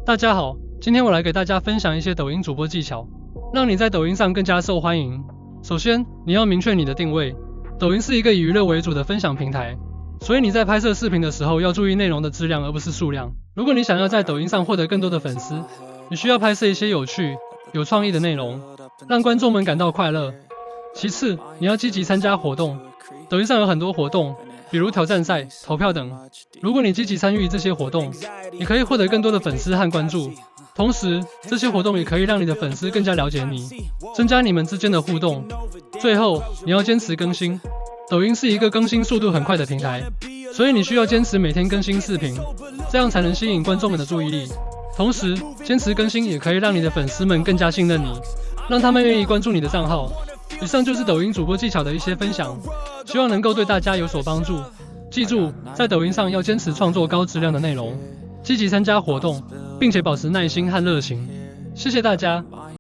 大家好，今天我来给大家分享一些抖音主播技巧，让你在抖音上更加受欢迎。首先，你要明确你的定位。抖音是一个以娱乐为主的分享平台，所以你在拍摄视频的时候要注意内容的质量而不是数量。如果你想要在抖音上获得更多的粉丝，你需要拍摄一些有趣、有创意的内容，让观众们感到快乐。其次，你要积极参加活动。抖音上有很多活动，比如挑战赛、投票等。如果你积极参与这些活动，你可以获得更多的粉丝和关注。同时，这些活动也可以让你的粉丝更加了解你，增加你们之间的互动。最后，你要坚持更新。抖音是一个更新速度很快的平台，所以你需要坚持每天更新视频，这样才能吸引观众们的注意力。同时，坚持更新也可以让你的粉丝们更加信任你，让他们愿意关注你的账号。以上就是抖音主播技巧的一些分享，希望能够对大家有所帮助。记住，在抖音上要坚持创作高质量的内容，积极参加活动，并且保持耐心和热情。谢谢大家。